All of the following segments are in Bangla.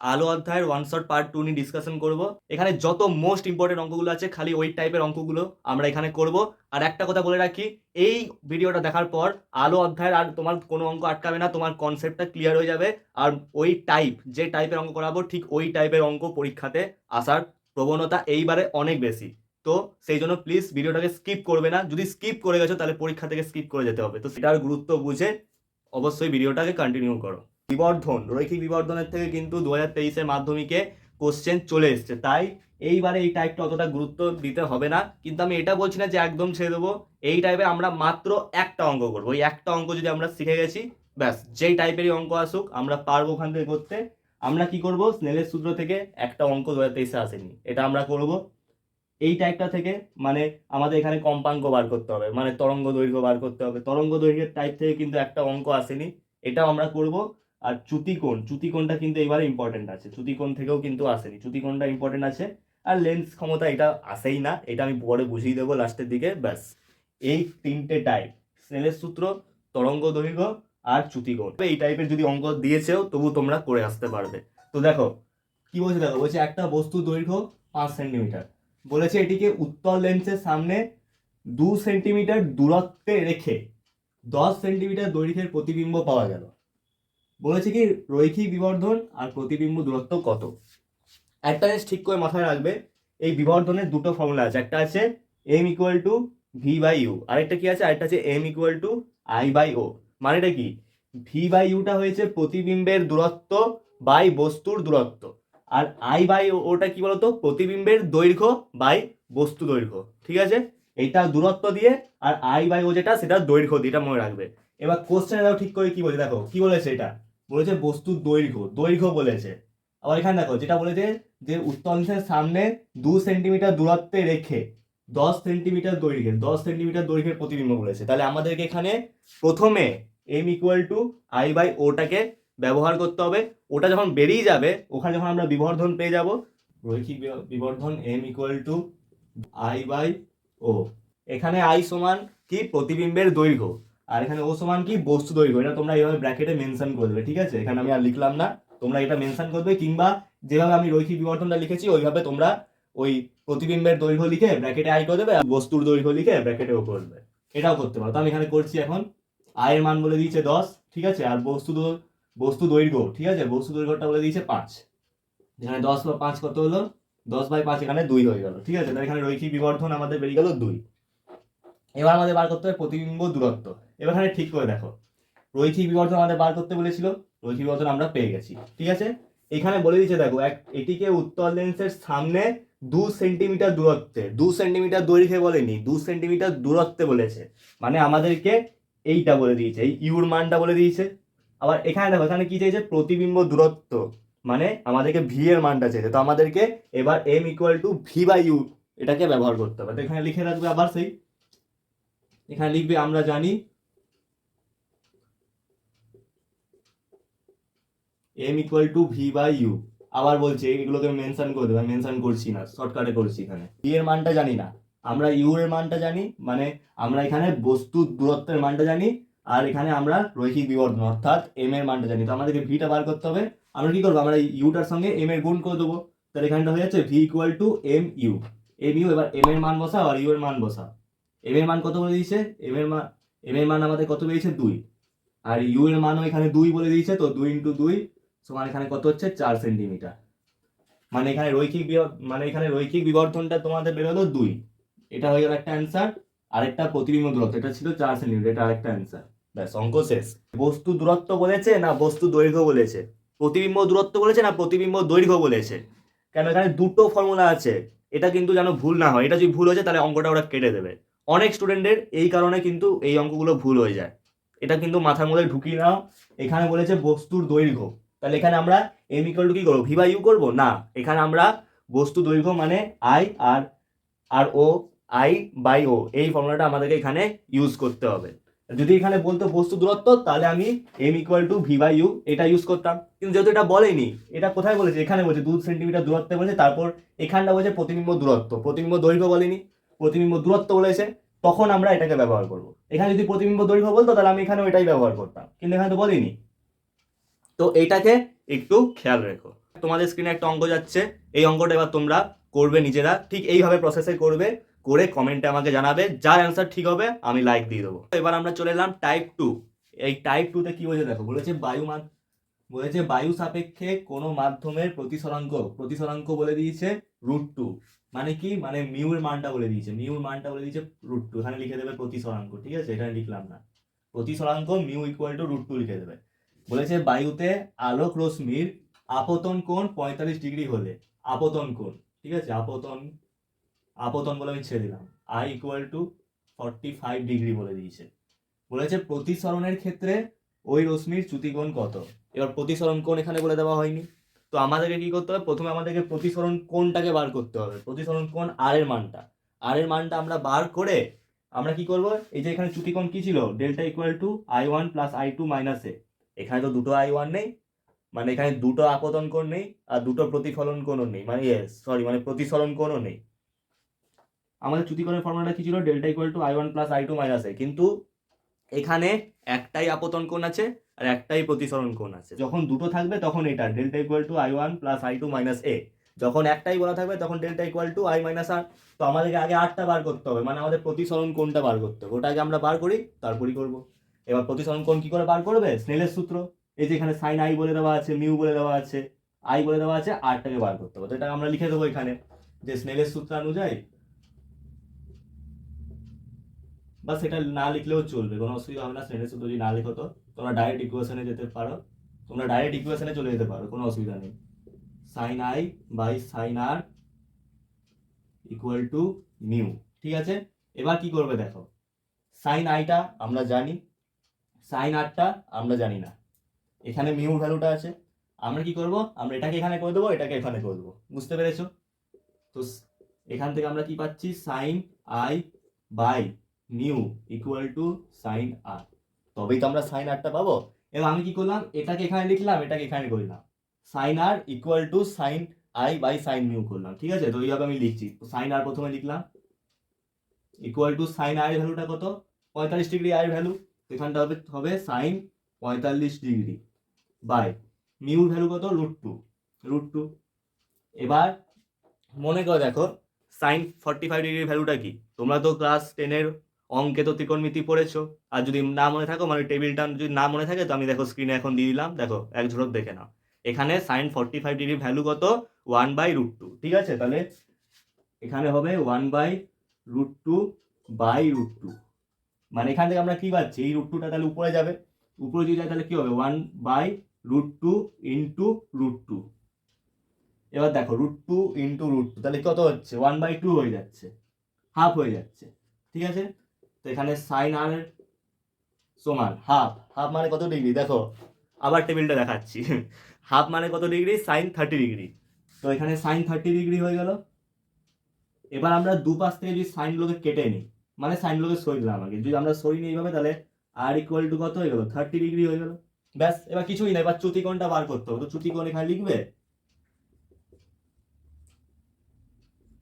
আলো অধ্যায়ের ওয়ান শট পার্ট 2 নিয়ে ডিসকাশন করব। এখানে যত মোস্ট ইম্পর্টেন্ট অঙ্কগুলো আছে খালি ওই টাইপের অঙ্কগুলো আমরা এখানে করব। আর একটা কথা বলে রাখি, এই ভিডিওটা দেখার পর আলো অধ্যায়ের আর তোমার কোনো অঙ্ক আটকাবে না, তোমার কনসেপ্টটা ক্লিয়ার হয়ে যাবে। আর ওই টাইপ, যে টাইপের অঙ্ক করাবো ঠিক ওই টাইপের অঙ্ক পরীক্ষাতে আসার প্রবণতা এইবারে অনেক বেশি। তো সেই জন্য প্লিজ ভিডিওটাকে স্কিপ করবে না, যদি স্কিপ করে গেছো তাহলে পরীক্ষা থেকে স্কিপ করে যেতে হবে। তো সেটার গুরুত্ব বুঝে অবশ্যই ভিডিওটাকে কন্টিনিউ করো। বিবর্ধন, রৈখিক বিবর্ধনের থেকে কিন্তু 2023-এর মাধ্যমিকে কোশ্চেন চলে এসছে, তাই এইবারে এই টাইপটা অতটা গুরুত্ব দিতে হবে না। কিন্তু আমি এটা বলছি না যে একদম ছেড়ে দেবো। এই টাইপের আমরা মাত্র একটা অঙ্ক করবো। ওই একটা অঙ্ক যদি আমরা শিখে গেছি, ব্যাস যেই টাইপেরই অঙ্ক আসুক আমরা পারবো ওখান থেকে করতে। আমরা কি করব, স্নেলের সূত্র থেকে একটা অঙ্ক 2023-এ আসেনি, এটা আমরা করব। এই টাইপটা থেকে মানে আমাদের এখানে কম্পাঙ্ক বার করতে হবে, মানে তরঙ্গ দৈর্ঘ্য বার করতে হবে। তরঙ্গ দৈর্ঘ্যের টাইপ থেকে কিন্তু একটা অঙ্ক আসেনি, এটাও আমরা করব। আর চ্যুতিকোণ, চ্যুতিকোণটা কিন্তু এবারে ইম্পর্টেন্ট আছে, চ্যুতিকোণ থেকেও কিন্তু আসেনি, চ্যুতিকোণটা ইম্পর্টেন্ট আছে। আর লেন্স ক্ষমতা এটা আসেই না, এটা আমি পরে বুঝিয়ে দেবো লাস্টের দিকে। ব্যাস এই তিনটে টাইপ, স্নেলের সূত্র, তরঙ্গ দৈর্ঘ্য আর চ্যুতিকোণ, এই টাইপের যদি অঙ্ক দিয়েছেও তবু তোমরা করে আসতে পারবে। তো দেখো কি বলছে, দেখো বলছে একটা বস্তু দৈর্ঘ্য 5 সেন্টিমিটার, বলেছে এটিকে উত্তল লেন্সের সামনে 2 সেন্টিমিটার দূরত্বে রেখে 10 সেন্টিমিটার দৈর্ঘ্যের প্রতিবিম্ব পাওয়া গেল। বলেছে কি রৈখিক বিবর্ধন আর প্রতিবিম্ব দূরত্ব কত। একটা জিনিস ঠিক করে মাথায় রাখবে, এই বিবর্ধনের দুটো ফর্মুলা আছে, একটা আছে m equal to V by u, আরেকটা কি আছে, আরেকটা আছে m equal to I by o. মানেটা কি, ভি বাই ইউটা হয়েছে প্রতিবিম্বের দূরত্ব বাই বস্তুর দূরত্ব, আর আই বাই ওটা কি বলতো, প্রতিবিম্বের দৈর্ঘ্য বাই বস্তু দৈর্ঘ্য। ঠিক আছে, এইটা দূরত্ব দিয়ে, আর আই বাই ও যেটা সেটা দৈর্ঘ্য দিয়ে, এটা মনে রাখবে। এবার কোশ্চেনে দেখো ঠিক করে কি বলছে, দেখো কি বলেছে, এটা বলেছে বস্তুর দৈর্ঘ্য, দৈর্ঘ্য বলেছে। আবার এখানে দেখো যেটা বলেছে যে উত্তলাংশের সামনে 2 সেন্টিমিটার দূরত্বে রেখে 10 সেন্টিমিটার দৈর্ঘ্যের, 10 সেন্টিমিটার দৈর্ঘ্যের প্রতিবিম্ব বলেছে। তাহলে আমাদেরকে এখানে প্রথমে m equal to I by ওটাকে ব্যবহার করতে হবে। ওটা যখন বেরিয়ে যাবে, ওখানে যখন আমরা বিবর্ধন পেয়ে যাব, রৈখিক বিবর্ধন m equal to I by o. এখানে আই সমান কি, প্রতিবিম্বের দৈর্ঘ্য, আর এখানে ও সমান কি, বস্তু দৈর্ঘ্য। এটা তোমরা এইভাবে ব্র্যাকেটে মেনশন করে দেবে, ঠিক আছে? এখানে আমি আর লিখলাম না, তোমরা এটা মেনশন করবে, কিংবা যেভাবে আমি রৈখিক বিবর্ধনটা লিখেছি ওইভাবে তোমরা ওই প্রতিবিম্বের দৈর্ঘ্য লিখে ব্র্যাকেটে আই করে দেবে, আর বস্তুর দৈর্ঘ্য লিখে ব্র্যাকেটে ও করবে। এটাও করতে পারো। তো আমি এখানে করছি, এখন আয়ের মান বলে দিয়েছে 10, ঠিক আছে, আর বস্তু দৈর্ঘ্য, ঠিক আছে, বস্তু দৈর্ঘ্যটা বলে দিয়েছে 5। এখানে 10 বা 5 কত হলো, 10/5 এখানে 2 হয়ে গেল, ঠিক আছে। তাহলে এখানে রৈখিক বিবর্ধন আমাদের বেরিয়ে গেল 2। এবার আমাদের বার করতে হবে প্রতিবিম্ব দূরত্ব। এবার এখানে ঠিক করে দেখো, রৈখিক বিবর্ধন আমাদের বার করতে বলেছিল, রৈখিক বিবর্ধন আমরা পেয়ে গেছি, ঠিক আছে। এখানে বলে দিয়েছে দেখো, এটিকে উত্তল লেন্সের সামনে 2 সেন্টিমিটার দূরত্বে, 2 সেন্টিমিটার দৈর্ঘ্যে বলেনি, 2 সেন্টিমিটার দূরত্বে বলেছে। মানে আমাদেরকে এইটা বলে দিয়েছে, এই ইউর মানটা বলে দিয়েছে। আবার এখানে দেখো, এখানে কি চাইছে, প্রতিবিম্ব দূরত্ব, মানে আমাদেরকে ভি এর মানটা চাইছে। তো আমাদেরকে এবার m equal to V by U এটাকে ব্যবহার করতে হবে। তো এখানে লিখে রাখবে, আবার সেই এখানে লিখবে, আমরা জানি m equal to V by U. আবার বলছে এগুলোকে মেনশন করে দেবে, মেনশন করছি না, শর্টকাটে করছি। এখানে ভি এর মানটা জানি না, আমরা ইউ এর মানটা জানি, মানে আমরা এখানে বস্তুর দূরত্বের মানটা জানি, আর এখানে আমরা রৈখিক বিবর্ধন অর্থাৎ m এর মানটা জানি। তো আমাদেরকে ভিটা বার করতে হবে। আমরা কি করবো, আমরা ইউটার সঙ্গে m এর গুণ করে দেবো। তাহলে এখানটা হয়ে যাচ্ছে V equal to M U. এবার m এর মান বসা আর ইউ এর মান বসা। m এর মান কত বলে দিয়েছে, m এর মান আমাদের কত পেয়েছে, 2। আর ইউ এর মানও এখানে 2 বলে দিয়েছে, তো 2 ইন্টু 2 সমান এখানে কত হচ্ছে, 4 সেন্টিমিটার। মানে এখানে রৈখিক বিবর্ধনটা তোমাদের বেরোলো 2। এটা হয়ে গেল একটা অ্যান্সার। আরেকটা প্রতিবিম্ব দূরত্ব, এটা ছিল 4 সেন্টিমিটার, এটা আরেকটা অ্যান্সার। ব্যাস অঙ্ক শেষ। বস্তু দূরত্ব বলেছে না বস্তু দৈর্ঘ্য বলেছে, প্রতিবিম্ব দূরত্ব বলেছে না প্রতিবিম্ব দৈর্ঘ্য বলেছে। কেন, এখানে দুটো ফর্মুলা আছে, এটা কিন্তু যেন ভুল না হয়। এটা যদি ভুল হয়ে যায় তাহলে অঙ্কটা ওরা কেটে দেবে। অনেক স্টুডেন্টের এই কারণে কিন্তু এই অঙ্কগুলো ভুল হয়ে যায়, এটা কিন্তু মাথার মধ্যে ঢুকিয়ে নাও। এখানে বলেছে বস্তুর দৈর্ঘ্য, তাহলে এখানে আমরা m ইকুয়াল টু কি করবো, ভি বাই ইউ করবো না, এখানে আমরা বস্তু দৈর্ঘ্য মানে আই আর ও, আই বাই ও, এই ফর্মুলাটা আমাদেরকে এখানে ইউজ করতে হবে। যদি এখানে বলতো বস্তু দূরত্ব, তাহলে আমি m equal to V by U এটা ইউজ করতাম। কিন্তু যেহেতু এটা বলেনি, এটা কোথায় বলেছে, এখানে বলছে 2 সেন্টিমিটার দূরত্বে বলেছে, তারপর এখানটা বলছে প্রতিবিম্ব দূরত্ব, প্রতিবিম্ব দৈর্ঘ্য বলেনি, প্রতিবিম্ব দূরত্ব বলেছে, তখন আমরা এটাকে ব্যবহার করব। এখানে যদি প্রতিবিম্ব দৈর্ঘ্য বলতো তাহলে আমি এখানেও এটাই ব্যবহার করতাম, কিন্তু এখানে তো বলিনি। তো এইটাকে একটু খেয়াল রেখো। তোমাদের স্ক্রিনে একটা অঙ্ক যাচ্ছে, এই অঙ্কটা এবার তোমরা করবে নিজেরা, ঠিক এইভাবে প্রসেসে করবে, করে কমেন্টে আমাকে জানাবে, যার অ্যান্সার ঠিক হবে আমি লাইক দিয়ে দেবো। এবার আমরা চলে এলাম টাইপ 2। এই টাইপ 2তে কি বলেছে দেখো, বলেছে বায়ু সাপেক্ষে কোনো মাধ্যমের প্রতিসরাঙ্ক বলে দিয়েছে √2। মানে কি, মানে মিউর মানটা বলে দিয়েছে, √2। এখানে লিখে দেবে প্রতিসরাঙ্ক, ঠিক আছে, এখানে লিখলাম না, প্রতিসরাঙ্ক মিউ ইকুয়াল টু √2 লিখে দেবে। বলেছে বায়ুতে আলোক রশ্মির আপতন কোণ 45 ডিগ্রি হলে, আপতন কোণ, ঠিক আছে, আপতন বলে আমি ছেড়ে দিলাম, আই ইকুয়াল টু 45 ডিগ্রি বলে দিয়েছে। বলেছে প্রতিসরণের ক্ষেত্রে ওই রশ্মির চ্যুতিকোণ কত। এবার প্রতিসরণ কোণ এখানে বলে দেওয়া হয়নি, তো আমাদেরকে কি করতে হবে, প্রথমে আমাদেরকে প্রতিসরণ কোণটাকে বার করতে হবে। প্রতিসরণ কোণ আর এর মানটা আমরা বার করে আমরা কি করব, এই যে এখানে চ্যুতিকোণ কি ছিল, delta equal to I1 plus I2 minus a. এখানে তো দুটো I1 নেই, মানে এখানে দুটো আপতন কোণ নেই আর দুটো প্রতিফলন কোণও নেই, মানে প্রতিসরণ কোণও নেই। আমাদের চ্যুতিকোণের ফর্মুলাটা কি ছিল, delta equal to I1 plus I2 minus a, কিন্তু এখানে একটাই আপতন কোণ আছে আর একটাই প্রতিসরণ কোণ আছে। যখন দুটো থাকবে তখন এটা delta equal to I1 plus I2 minus a, যখন একটাই বলা থাকবে তখন delta equal to I minus r. তো আমাদেরকে আগে আরটা বার করতে হবে, মানে আমাদের প্রতিসরণ কোণটা বার করতে হবে, ওটা আগে আমরা বার করি তারপরই করব। এবার প্রতিসরণ কোণ কি করে বার করবে, স্নেলের সূত্র, এই যে এখানে সাইন আই বলে দেওয়া আছে, মিউ বলে দেওয়া আছে, আই বলে দেওয়া আছে, আরটাকে বার করতে হবে। তো এটা আমরা লিখে দেবো এখানে, যে স্নেলের সূত্র অনুযায়ী, বা সেটা না লিখলেও চলবে, কোনো অসুবিধা হবে না। স্নেলের সূত্র যদি না লিখো তো তোমরা ডাইরেক্ট ইকুয়েশনে যেতে পারো, চলে যেতে পারো, কোনো অসুবিধা নেই। Sine I by sine R equal to mu, ঠিক আছে। এবার কি করবে দেখো, সাইন আইটা আমরা জানি, সাইন আরটা আমরা জানি না, এখানে মিউ ভ্যালুটা আছে, আমরা কি করব, আমরা এটাকে এখানে করে দেবো, এটাকে এখানে করে দেবো, বুঝতে পেরেছো? তো এখান থেকে আমরা কি পাচ্ছি, sine I by mu equal to sine r, তবেই তো আমরা সাইন আরটা পাবো। এবার আমি কি করলাম, এটাকে এখানে লিখলাম, এটাকে এখানে করলাম, sine R equal to sine I by sine mu করলাম, ঠিক আছে। তো এইভাবে আমি লিখছি, সাইন আর প্রথমে লিখলাম ইকুয়াল টু সাইন আর এর ভ্যালুটা কত, 45 ডিগ্রি আর ভ্যালু, এখানটা হবে সাইন 45 ডিগ্রি বাই মিউর ভ্যালু কত, √2। এবার মনে করে দেখো সাইন 45 ডিগ্রির ভ্যালুটা কি, তোমরা তো ক্লাস 10-এর অঙ্কে তো ত্রিকোণমিতি পড়েছো, আর যদি না মনে থাকো, মানে টেবিলটা যদি না মনে থাকে, তো আমি দেখো স্ক্রিনে এখন দিয়ে দিলাম, দেখো এক ঝলক দেখে নাও। এখানে সাইন 45 ডিগ্রির ভ্যালু কত, 1/√2, ঠিক আছে। তাহলে এখানে হবে 1/√2 বাই √2, মানে এখান থেকে আমরা কি পাচ্ছি, এই √2টা তাহলে উপরে যাবে, উপরে যদি যায় তাহলে কি হবে, 1/√2 ইন্টু √2। এবার দেখো √2 ইন্টু √2 তাহলে কত হচ্ছে, 1/2 হয়ে যাচ্ছে, হাফ হয়ে যাচ্ছে, ঠিক আছে। তো এখানে সাইন আর সমান হাফ, মানে কত ডিগ্রি দেখো, আবার টেবিলটা দেখাচ্ছি, হাফ মানে কত ডিগ্রি, সাইন 30 ডিগ্রি। তো এখানে সাইন 30 ডিগ্রি হয়ে গেল। এবার আমরা দুপাশ থেকে যদি সাইনগুলোকে কেটে নিই, মানে সাইনগুলোকে সরিয়ে দিলাম আগে, যদি আমরা সরিয়ে নিই এইভাবে, তাহলে আর ইকুয়াল টু কত হয়ে গেল, 30 ডিগ্রি হয়ে গেল, ব্যাস। এবার কিছুই না, এবার চ্যুতিকোণটা বার করতে হবে, তো চ্যুতিকোণ এখানে লিখবে,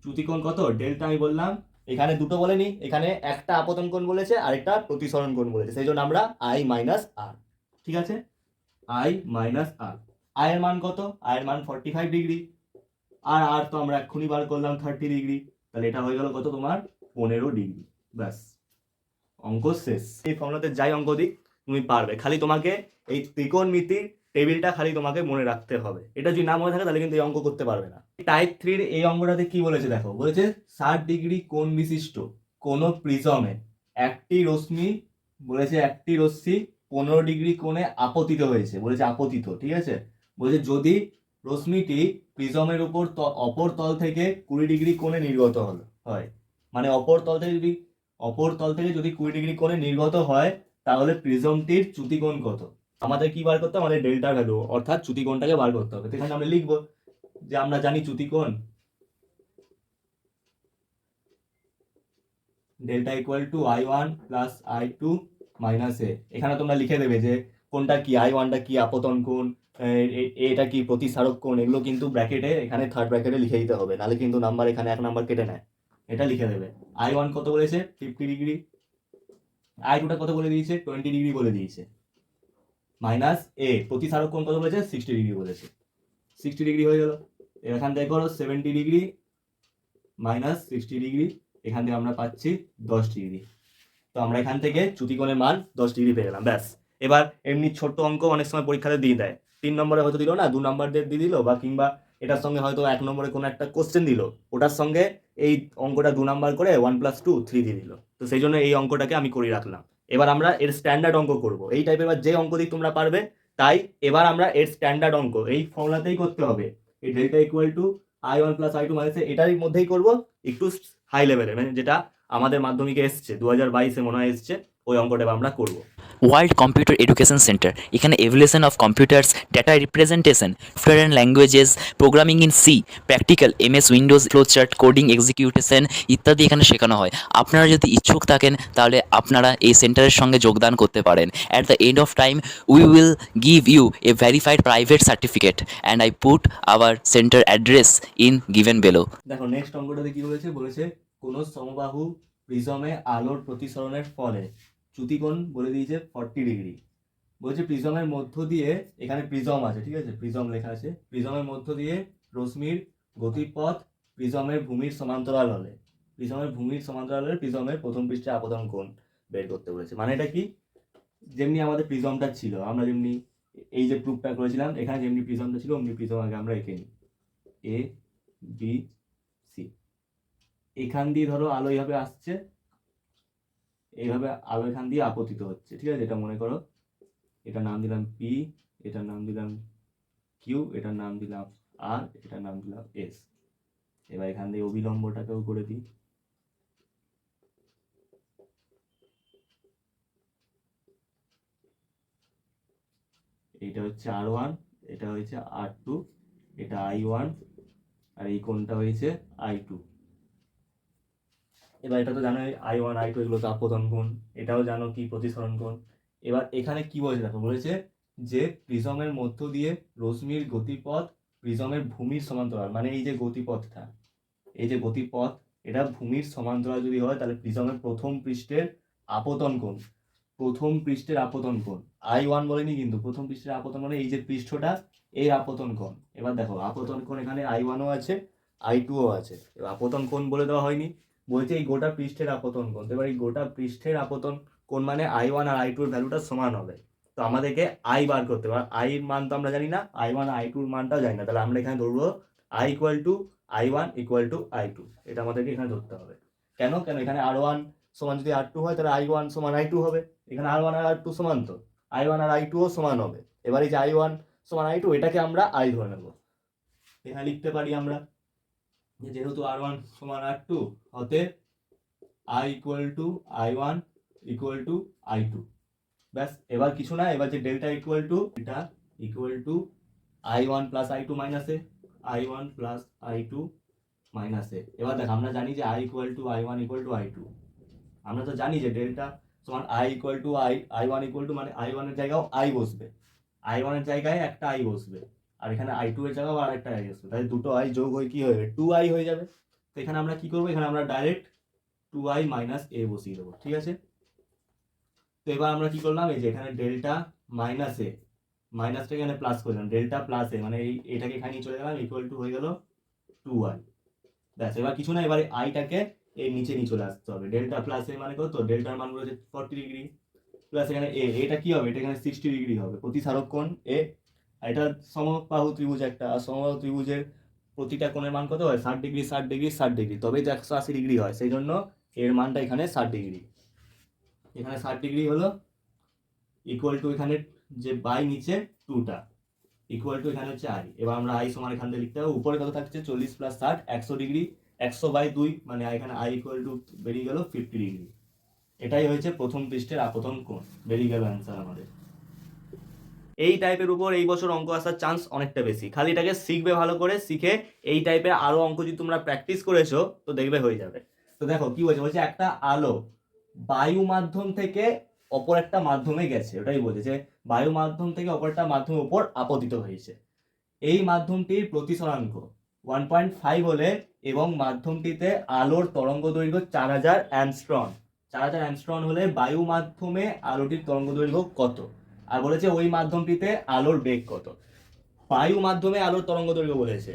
চ্যুতিকোণ কত, ডেল্টা আমি বললাম, এখানে দুটো বলেনি, এখানে একটা আপতন কোণ বলেছে আর একটা প্রতিসরণ কোণ বলেছে, সেই জন্য আমরা আই মাইনাস আর, ঠিক আছে, আই মাইনাস আর। আই এর মান কত, আই এর মান 45 ডিগ্রি, আর তো আমরা এক্ষুনি বার করলাম 30 ডিগ্রি, তাহলে এটা হয়ে গেল কত তোমার, 15 ডিগ্রি, ব্যাস, অঙ্ক শেষ। এই ফর্মুলাতে যাই অঙ্ক দিক তুমি পারবে, খালি তোমাকে এই ত্রিকোণমিতির টেবিলটা খালি তোমাকে মনে রাখতে হবে, এটা যদি না মনে থাকে তাহলে কিন্তু এই অঙ্ক করতে পারবে না। টাইপ 3-র এই অঙ্কটাতে কি বলেছে দেখো, বলেছে 60 ডিগ্রি কোণ বিশিষ্ট কোন প্রিজমে একটি রশ্মি, বলেছে একটি রশ্মি 15 ডিগ্রি কোণে আপতিত হয়েছে, বলেছে আপতিত, ঠিক আছে। বলেছে যদি রশ্মিটি প্রিজমের উপর অপর তল থেকে 20 ডিগ্রি কোণে নির্গত হয়, মানে অপর তল থেকে যদি 20 ডিগ্রি কোণে নির্গত হয়, তাহলে প্রিজমটির চ্যুতিকোণ কত। আমাদের কি বার করতে হবে, আমাদের ডেল্টার ভ্যালু অর্থাৎ চ্যুতিকোণটাকে বার করতে হবে। এখানে আমরা লিখবো যে আমরা জানি চ্যুতিকোণ delta equal to I1 plus I2 minus a. এখানে তোমরা লিখে দেবে যে কোনটা কি, I1টা কি আপতন কোণ, এটা কি প্রতিসারক কোণ, এগুলো কিন্তু ব্র্যাকেটে এখানে থার্ড ব্র্যাকেটে লিখে দিতে হবে, নাহলে কিন্তু নাম্বার এখানে 1 নাম্বার কেটে নেয়। এটা লিখে দেবে, I1 কত বলেছে 50 ডিগ্রি, I2টা কত বলে দিয়েছে 20 ডিগ্রি বলে দিয়েছে, মাইনাস এ প্রতিসারক কোণ কত বলেছে 60 ডিগ্রি বলেছে। 60 ডিগ্রি হয়ে গেল। এখান থেকে করো 70 ডিগ্রি মাইনাস 60 ডিগ্রি, এখান থেকে আমরা পাচ্ছি 10 ডিগ্রি। তো আমরা এখান থেকে চ্যুতিকোণের মান 10 ডিগ্রি পেয়ে গেলাম, ব্যাস। এবার এমনি ছোট্ট অঙ্ক অনেক সময় পরীক্ষাতে দিয়ে দেয়, 3 নম্বরে হয়তো দিল না, 2 নম্বর দিয়ে দিল, বা কিংবা এটার সঙ্গে হয়তো 1 নম্বরে কোনো একটা কোশ্চেন দিল, ওটার সঙ্গে এই অঙ্কটা 2 নম্বর করে 1+2 3 দিয়ে দিল। তো সেই জন্য এই অঙ্কটাকে আমি করে রাখলাম। এবার আমরা এর স্ট্যান্ডার্ড অঙ্ক করব এই টাইপের, যে অঙ্ক দিয়ে তোমরা পারবে, তাই এবার আমরা এর স্ট্যান্ডার্ড অঙ্ক এই ফর্মুলাতেই করতে হবে। এই delta equal to I1 plus I2 minus এটার মধ্যেই করব, একটু হাই লেভেলে, মানে যেটা আমাদের মাধ্যমিকে এসছে 2022-এ মনে হয় এসছে, ওই অঙ্কটা আমরা করব। ওয়ার্ল্ড কম্পিউটার এডুকেশন সেন্টার, এখানে evolution of computers, data representation, software and languages, programming in C, practical MS Windows, flowchart, coding, execution ইত্যাদি এখানে শেখানো হয়। আপনারা যদি ইচ্ছুক থাকেন তাহলে আপনারা এই সেন্টারের সঙ্গে যোগদান করতে পারেন। At the end of time we will give you a verified private certificate and I put our centre address in given below. দেখো নেক্সট অঙ্কটাতে কি বলেছে, বলেছে কোনো সমবাহু প্রিজমে আলোর প্রতিসরণের ফলে চ্যুতিকোণ বলে দিয়েছে 40 ডিগ্রি। বলছে প্রিজমের মধ্য দিয়ে, এখানে প্রিজম আছে, ঠিক আছে, প্রিজম লেখা আছে, প্রিজমের মধ্য দিয়ে রশ্মির গতিপথ প্রিজমের ভূমির সমান্তরাল হলে, প্রিজমের ভূমির সমান্তরাল হলে প্রিজমের প্রথম পৃষ্ঠে আপতন কোণ বের করতে বলেছে। মানে এটা কি, যেমনি আমাদের প্রিজমটা ছিল, আমরা যেমনি এই যে প্রুফটা করেছিলাম, এখানে যেমনি প্রিজমটা ছিল অমনি প্রিজম আগে আমরা এঁকে নিই, A B C। এখান দিয়ে ধরো আলো এইভাবে আসছে, এইভাবে আলো এখান দিয়ে আপতিত হচ্ছে, ঠিক আছে, এটা মনে করো, এটার নাম দিলাম P, এটার নাম দিলাম Q, এটার নাম দিলাম R, এটার নাম দিলাম S। এবার এখান দিয়ে অবিলম্বটাকেও করে দিই, এইটা হচ্ছে R1, এটা হয়েছে R2, এটা I1, আর এই কোণটা হয়েছে I2। এবার এটা তো জানো I1 I2 এগুলো তো আপতন কোণ, এটাও জানো কি প্রতিসরণ কোণ। এবার এখানে কি বলেছে দেখো, বলেছে যে প্রিজমের মধ্য দিয়ে রশ্মির গতিপথ প্রিজমের ভূমির সমান্তরাল, মানে এই যে গতিপথটা, এই যে গতিপথ, এটা ভূমির সমান্তরাল যদি হয় তাহলে প্রিজমের প্রথম পৃষ্ঠের আপতন কোণ, প্রথম পৃষ্ঠের আপতন কোণ, I1 বলেনি কিন্তু, প্রথম পৃষ্ঠের আপতন মানে এই যে পৃষ্ঠটা, এই আপতন কোণ। এবার দেখো আপতন কোণ এখানে I1ও আছে I2ও আছে, এবার আপতন কোণ বলে দেওয়া হয়নি, বলছে এই গোটা পৃষ্ঠের আপতন কোণ। এবার এই গোটা পৃষ্ঠের আপতন কোণ মানে I1 আর I2 এর ভ্যালুটা সমান হবে। তো আমাদেরকে I বার করতে হবে, আর I এর মান তো আমরা জানি না, I1 আর I2 এর মানটাও জানি না, তাহলে আমরা এখানে ধরবো I equal to I1 equal to I2, এটা আমাদেরকে এখানে ধরতে হবে। কেন, এখানে R1 সমান যদি R2 হয় তাহলে I1 সমান I2 হবে, এখানে R1 আর R2 সমান, তো I1 আর I2 ও সমান হবে। এবার এই যে I1 সমান I2 এটাকে আমরা I ধরে নেব, এখানে লিখতে পারি আমরা যেহেতু R1 সমান R2, অতএব I equal to I1 equal to I2, ব্যাস। এবার কিছু না, এবার যে delta equal to I1 plus I2 minus a, I1 plus I2 minus a. এবার দেখ আমরা জানি যে I equal to I1 equal to I2, আমরা তো জানি যে ডেল্টা সমান I equal to I1 equal to, মানে I1 এর জায়গাও I বসবে, I1 এর জায়গায় একটা I বসবে, আর এখানে I2 এর জায়গাও আর একটা I বসবে, তাহলে দুটো I যোগ হয়ে কি হবে 2I হয়ে যাবে। তো এখানে আমরা কি করবো, এখানে আমরা ডাইরেক্ট 2I মাইনাস A বসিয়ে দেবো, ঠিক আছে। তো এবার আমরা কি করলাম, এই যে এখানে ডেল্টা মাইনাস এ, মাইনাসটা এখানে প্লাস করলাম, ডেল্টা প্লাস এ, মানে এটাকে এখানে নিয়ে চলে গেলাম, ইকুয়াল টু হয়ে গেল 2I, ব্যাস। এবার কিছু না, এবারে আইটাকে এর নিচে নিয়ে চলে আসতে হবে, ডেল্টা প্লাস এ মানে কত, ডেল্টার মান হচ্ছে 40 ডিগ্রি, প্লাস এখানে এ, এটা কি হবে, এটা এখানে 60 ডিগ্রি হবে, প্রতিসারক কোণ এ, আর এটা সমবাহু ত্রিভুজ একটা, আর সমবাহু ত্রিভুজের প্রতিটা কোণের মান কত হয় 60 ডিগ্রি 60 ডিগ্রি 60 ডিগ্রি, তবেই তো 180 ডিগ্রি হয়, সেই জন্য এর মানটা এখানে 60 ডিগ্রি, এখানে 60 ডিগ্রি হলো, ইকুয়াল টু এখানে যে বাই নিচে 2টা ইকুয়াল টু এখানে হচ্ছে I। এবার আমরা I সমান এখান থেকে লিখতে হবে, উপরে কত থাকছে 40 প্লাস 60 100 ডিগ্রি, 100/2, মানে এখানে I ইকুয়াল টু বেরিয়ে গেল 50 ডিগ্রি। এটাই হয়েছে প্রথম পৃষ্ঠের আপতন কোণ, বেরিয়ে গেল অ্যান্সার আমাদের। এই টাইপের উপর এই বছর অঙ্ক আসার চান্স অনেকটা বেশি, খালি এটাকে শিখবে ভালো করে, শিখে এই টাইপের আরো অঙ্ক যদি তোমরা প্র্যাকটিস করেছো তো দেখবে হয়ে যাবে। তো দেখো কি বলছে একটা আলো বায়ু মাধ্যম থেকে অপর একটা মাধ্যমে গেছে, ওটাই বলছে যে বায়ু মাধ্যম থেকে অপর একটা মাধ্যমের উপর আপতিত হয়েছে, এই মাধ্যমটির প্রতিসরাঙ্ক 1.5 হলে এবং মাধ্যমটিতে আলোর তরঙ্গ দৈর্ঘ্য 4000 অ্যাংস্ট্রম, 4000 অ্যাংস্ট্রম হলে বায়ু মাধ্যমে আলোটির তরঙ্গ দৈর্ঘ্য কত, আর বলেছে ওই মাধ্যমটিতে আলোর বেগ কত। বায়ু মাধ্যমে আলোর তরঙ্গ দৈর্ঘ্য বলেছে।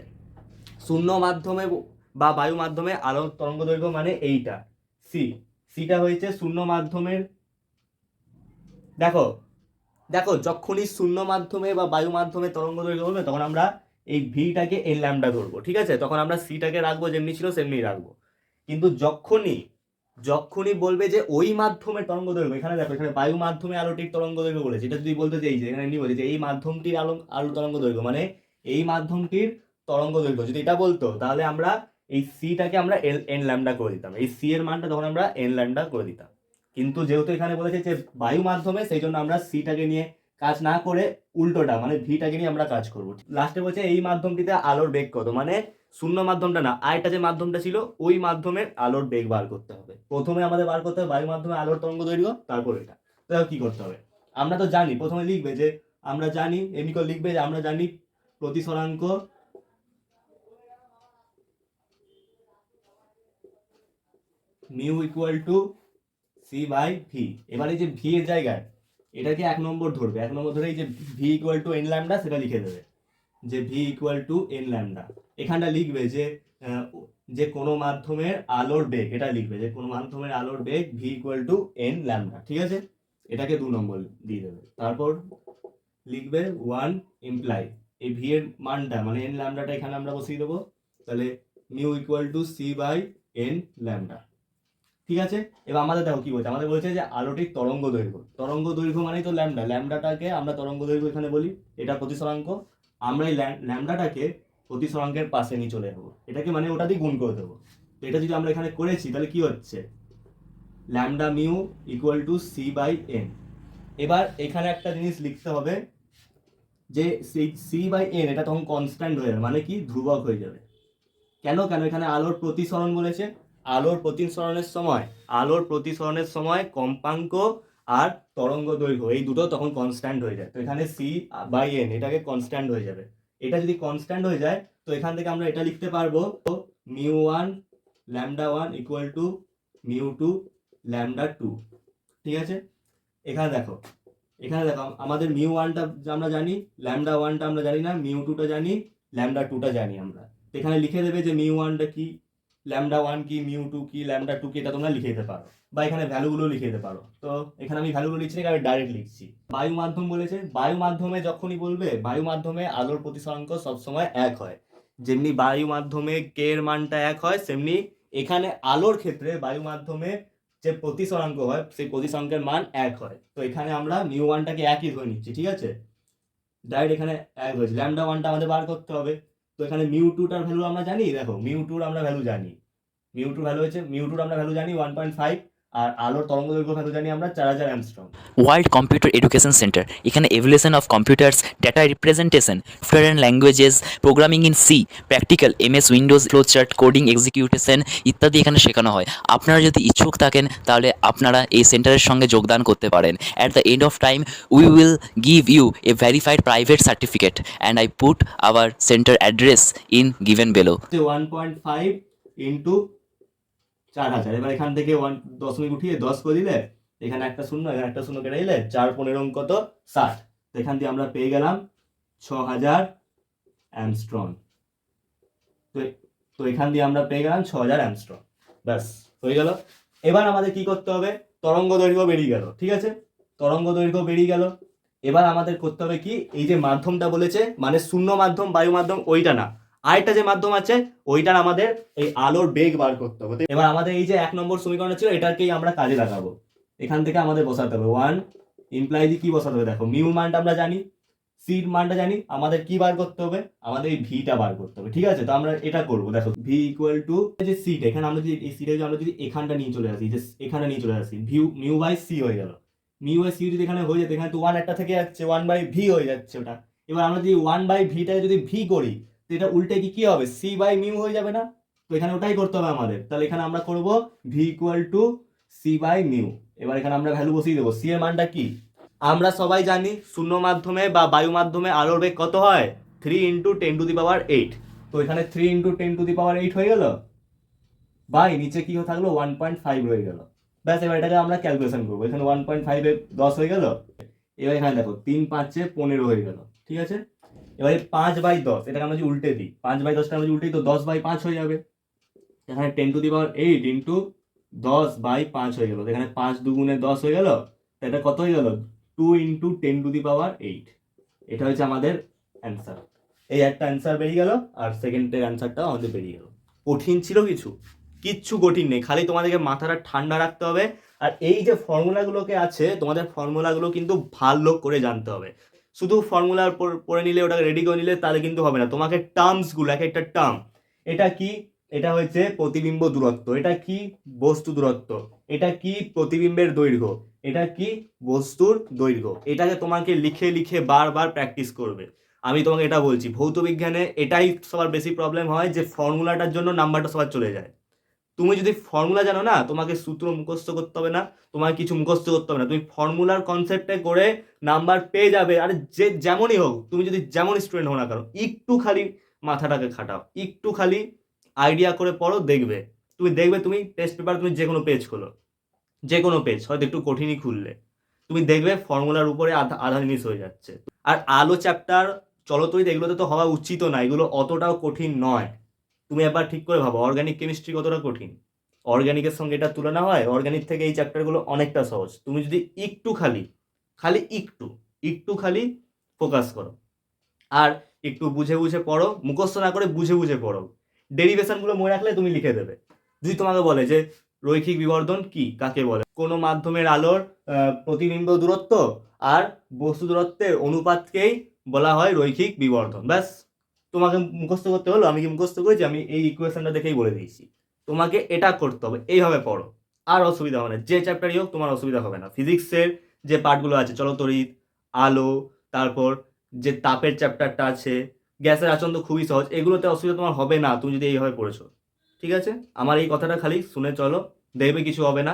শূন্য মাধ্যমে বা বায়ু মাধ্যমে আলোর তরঙ্গ দৈর্ঘ্য মানে এইটা সিটা হয়েছে শূন্য মাধ্যমের। দেখো দেখো যখনই শূন্য মাধ্যমে বা বায়ু মাধ্যমে তরঙ্গ দৈর্ঘ্য হবে তখন আমরা এই ভিটাকে এন ল্যামডা ধরবো, ঠিক আছে? তখন আমরা সিটাকে রাখবো যেমনি ছিল সেমনি রাখবো। কিন্তু যখনই যখনই বলবে যে ওই মাধ্যমের তরঙ্গ দৈর্ঘ্য, এখানে দেখো এখানে বায়ু মাধ্যমে আলোটির তরঙ্গ দৈর্ঘ্য বলেছে, এটা যদি বলতে চাই যে এখানে এমনি বলে যে এই মাধ্যমটির আলো তরঙ্গ দৈর্ঘ্য মানে এই মাধ্যমটির তরঙ্গ দৈর্ঘ্য, যদি এটা বলতো তাহলে আমরা এই সিটাকে আমরা এন ল্যামডা করে দিতাম, এই সি এর মানটা তখন আমরা এন ল্যামডা করে দিতাম। কিন্তু যেহেতু এখানে বলেছে যে বায়ু মাধ্যমে, সেই জন্য আমরা সিটাকে নিয়ে কাজ না করে উল্টোটা মানে ভিটাকে নিয়ে আমরা কাজ করব। লাস্টে বলছে এই মাধ্যমটিতে আলোর বেগ কত, মানে শূন্য মাধ্যমটা না, আরেকটা যে মাধ্যমটা ছিল ওই মাধ্যমের আলোর বেগ বার করতে হবে। প্রথমে আমাদের বার করতে হবে বায়ু মাধ্যমে আলোর তরঙ্গ দৈর্ঘ্য, তারপর এটা। তো কি করতে হবে, আমরা তো জানি, প্রথমে লিখবে যে আমরা জানি, এমনি করে লিখবে যে আমরা জানি প্রতিসরাঙ্ক mu equal to C by v. এবার এই যে ভি এর জায়গায় এটাকে 1 নম্বর ধরবে, 1 নম্বর ধরে এই যে V equal to n lambda সেটা লিখে দেবে, যে V equal to n lambda. এখানটা লিখবে যে যে কোনো মাধ্যমের আলোর বেগ, এটা লিখবে যে কোনো মাধ্যমের আলোর বেগ v equal to n lambda, ঠিক আছে? এটাকে 2 নম্বর দিয়ে দেবে। তারপর লিখবে 1 ইমপ্লাই এই ভি এর মানটা মানে এন ল্যামডাটা এখানে আমরা বসিয়ে দেবো, তাহলে mu equal to C by N lambda, ঠিক আছে? এবার আমাদের দেখো কি বলছে, আমাদের বলছে যে আলোটির তরঙ্গ দৈর্ঘ্য, তরঙ্গ দৈর্ঘ্য মানেই তো ল্যামডা, ল্যামডাটাকে আমরা তরঙ্গ দৈর্ঘ্য এখানে বলি, এটা প্রতিসরাঙ্ক। আমরা এই ল্যামডাটাকে প্রতিসরাঙ্কের পাশে নিয়ে চলে যাবো, এটাকে মানে ওটা দিয়ে গুণ করে দেবো। তো এটা যদি আমরা এখানে করেছি তাহলে কি হচ্ছে, lambda mu equal to C by N. এবার এখানে একটা জিনিস লিখতে হবে যে সি বাই এন এটা তখন কনস্ট্যান্ট হয়ে যাবে, মানে কি ধ্রুবক হয়ে যাবে। কেন কেন এখানে আলোর প্রতিসরণ বলেছে, আলোর প্রতিসরণের সময় কম্পাঙ্ক আর তরঙ্গ দৈর্ঘ্য এই দুটো তখন কনস্ট্যান্ট হয়ে যায়। তো এখানে সি বাই এন এটাকে কনস্ট্যান্ট হয়ে যাবে। এটা যদি কনস্ট্যান্ট হয়ে যায় তো এখান থেকে আমরা এটা লিখতে পারবো mu one lambda one equal to mu two lambda two, ঠিক আছে? এখানে দেখো আমাদের মিউ ওয়ানটা আমরা জানি, ল্যামডা ওয়ানটা আমরা জানি না, মিউ টুটা জানি, ল্যামডা টুটা জানি আমরা। এখানে লিখে দেবে যে মিউ ওয়ানটা কি, ল্যামডা ওয়ান কি, মিউ টু কি, ল্যামডা টু কি, এটা তোমরা লিখে দিতে পারো বা এখানে ভ্যালুগুলো লিখে দিতে পারো। তো এখানে আমি ভ্যালুগুলো লিখছি না, আমি ডাইরেক্ট লিখছি। বায়ু মাধ্যম বলেছে, বায়ু মাধ্যমে যখনই বলবে বায়ু মাধ্যমে আলোর প্রতিসরাঙ্ক সবসময় 1 হয়। যেমনি বায়ু মাধ্যমে কে এর মানটা 1 হয়, সেমনি এখানে আলোর ক্ষেত্রে বায়ু মাধ্যমে যে প্রতিসরাঙ্ক হয় সেই প্রতিসরাঙ্কের মান 1 হয়। তো এখানে আমরা মিউ ওয়ানটাকে 1ই ধরে নিচ্ছি, ঠিক আছে? ডাইরেক্ট এখানে 1 হয়েছে, ল্যামডা ওয়ানটা আমাদের বার করতে হবে। তো এখানে মিউ টুটার ভ্যালু আমরা জানি, দেখো মিউ টুর আমরা ভ্যালু জানি, মিউ টুর আমরা ভ্যালু জানি 1.5, আর আলোর তরঙ্গ দৈর্ঘ্য ভ্যালু জানি আমরা 4000 angstrom. World computer education centre, এখানে evolution of computers, data representation, software and languages, programming in C, practical MS Windows, flowchart, coding, execution ইত্যাদি এখানে শেখানো হয়। আপনারা যদি ইচ্ছুক থাকেন তাহলে আপনারা এই সেন্টারের সঙ্গে যোগদান করতে পারেন। At the end of time we will give you a verified private certificate and I put our centre address in given below. 1.5 into 4000, এবার এখান থেকে 1 দশমিক উঠিয়ে 10 করে দিলে এখানে একটা শূন্য, এখানে একটা শূন্য কেটে দিলে 4 15 কত 60। তো এখান থেকে আমরা পেয়ে গেলাম 6000 অ্যাংস্ট্রম। তো এখান দিয়ে আমরা পেয়ে গেলাম 6000 অ্যাংস্ট্রম, ব্যাস হয়ে গেল। এবার আমাদের কি করতে হবে, তরঙ্গ দৈর্ঘ্য বেরিয়ে গেল, ঠিক আছে? তরঙ্গ দৈর্ঘ্য বেরিয়ে গেল। এবার আমাদের করতে হবে কি, এই যে মাধ্যমটা বলেছে মানে শূন্য মাধ্যম বায়ু মাধ্যম ওইটা না, আরেকটা যে মাধ্যম আছে ওইটার আমাদের এই আলোর বেগ বার করতে হবে। এবার আমাদের এই যে 1 নম্বর সমীকরণ ছিল এটাকেই আমরা কাজে লাগাবো। এখান থেকে আমাদের বসাতে হবে 1 ইমপ্লাইজ কি বসাতে হবে, দেখো মিউ মানটা আমরা জানি, সির মানটা জানি, আমাদের কি বার করতে হবে, আমাদের এই ভিটা বার করতে হবে, ঠিক আছে? তো আমরা এটা করবো, দেখো ভি ইকুয়াল টু যে সিট, এখানে আমরা যদি এই সিটে আমরা যদি এখানটা নিয়ে চলে আসি, যে এখানে নিয়ে চলে আসি, মিউ বাই সি হয়ে গেল। মিউ বাই সি যদি এখানে হয়ে যেত, এখানে তো 1 একটা থেকে যাচ্ছে, 1 বাই ভি হয়ে যাচ্ছে ওটা। এবার আমরা যদি 1 বাই ভিটাকে যদি ভি করি তো এটা উল্টে কি হবে, সি বাই মিউ হয়ে যাবে না? তো এখানে ওটাই করতে হবে আমাদের। তাহলে এখানে আমরা করব V equal to C by mu. এবার এখানে আমরা ভ্যালু বসিয়ে দেবো। সি এর মানটা কি, আমরা সবাই জানি শূন্য মাধ্যমে বা বায়ু মাধ্যমে আলোর বেগ কত হয়, 3 × 10⁸। তো এখানে 3 × 10⁸ হয়ে গেল, বাই নিচে কি থাকলো 1.5 রয়ে গেল। ব্যাস এবার এটাকে আমরা ক্যালকুলেশন করবো। এখানে 1.5 এ 10 হয়ে গেল। এবার এখানে দেখো 3 5 15 হয়ে গেল, ঠিক আছে? এবারে 5/10 এটাকে আমরা যদি উল্টে দিই, 5/10টা আমরা যদি উল্টে দিই তো 10/5 হয়ে যাবে। এখানে 10⁸ ইন্টু 10/5 হয়ে গেল, এখানে 5 দুগুণে 10 হয়ে গেল, তো এটা কত হয়ে গেল 2 ইন্টু 10⁸8। এটা হচ্ছে আমাদের অ্যান্সার। এই একটা অ্যান্সার বেরিয়ে গেল, আর সেকেন্ডের অ্যান্সারটাও আমাদের বেরিয়ে গেল। কঠিন ছিল কিছু? কিচ্ছু কঠিন নেই, খালি তোমাদেরকে মাথাটা ঠান্ডা রাখতে হবে। আর এই যে ফর্মুলাগুলোকে আছে, তোমাদের ফর্মুলাগুলো কিন্তু ভালো করে জানতে হবে। শুধু ফর্মুলা পড়ে নিলে, ওটাকে রেডি করে নিলে তাহলে কিন্তু হবে না। তোমাকে টার্মসগুলো, এক একটা টার্ম, এটা কি, এটা হচ্ছে প্রতিবিম্ব দূরত্ব, এটা কি বস্তু দূরত্ব, এটা কি প্রতিবিম্বের দৈর্ঘ্য, এটা কি বস্তুর দৈর্ঘ্য, এটাকে তোমাকে লিখে লিখে বারবার প্র্যাকটিস করবে। আমি তোমাকে এটা বলছি, ভৌত বিজ্ঞানে এটাই সবার বেশি প্রবলেম হয় যে ফর্মুলাটার জন্য নাম্বারটা সবার চলে যায়। তুমি যদি ফর্মুলা জানো না, তোমাকে সূত্র মুখস্থ করতে হবে না, তোমার কিছু মুখস্থ করতে হবে না, তুমি ফর্মুলার কনসেপ্টে করে নাম্বার পেয়ে যাবে। আর যে যেমনই হোক, তুমি যদি যেমন স্টুডেন্ট হও না কেন, একটু খালি মাথাটাকে খাটাও, একটু খালি আইডিয়া করে পড়ো, দেখবে তুমি টেস্ট পেপার, তুমি যে কোনো পেজ খোলো, যে কোনো পেজ হয়তো একটু কঠিনই খুললে, তুমি দেখবে ফর্মুলার উপরে আধা আধা জিনিস হয়ে যাচ্ছে। আর আলো চ্যাপ্টার, চলতরিৎ, এগুলোতে তো হওয়া উচিত না, এগুলো অতটাও কঠিন নয়। তুমি একবার ঠিক করে ভাবো, অর্গানিক কেমিস্ট্রি কতটা কঠিন, অর্গানিকের সঙ্গে এটা তুলনা হয়? অর্গানিক থেকে এই চ্যাপ্টারগুলো অনেকটা সহজ। তুমি যদি একটু খালি খালি একটু একটু খালি ফোকাস করো, আর একটু বুঝে বুঝে পড়ো, মুখস্থ না করে বুঝে বুঝে পড়ো, ডেরিভেশনগুলো মনে রাখলে তুমি লিখে দেবে। যদি তোমাকে বলে যে রৈখিক বিবর্ধন কি, কাকে বলে, কোনো মাধ্যমের আলোর প্রতিবিম্ব দূরত্ব আর বস্তু দূরত্বের অনুপাতকেই বলা হয় রৈখিক বিবর্ধন, ব্যাস তোমাকে মুখস্থ করতে হলো। আমি কি মুখস্থ করেছি? আমি এই ইকুয়েশনটা দেখেই বলে দিয়েছি। তোমাকে এটা করতে হবে, এইভাবে পড়ো, আর অসুবিধা হবে না। যে চ্যাপ্টারই হোক তোমার অসুবিধা হবে না। ফিজিক্সের যে পার্টগুলো আছে, চলতরিৎ, আলো, তারপর যে তাপের চ্যাপ্টারটা আছে, গ্যাসের আচরণ তো খুবই সহজ, এগুলোতে অসুবিধা তোমার হবে না তুমি যদি এইভাবে পড়েছো। ঠিক আছে, আমার এই কথাটা খালি শুনে চলো, দেখবে কিছু হবে না।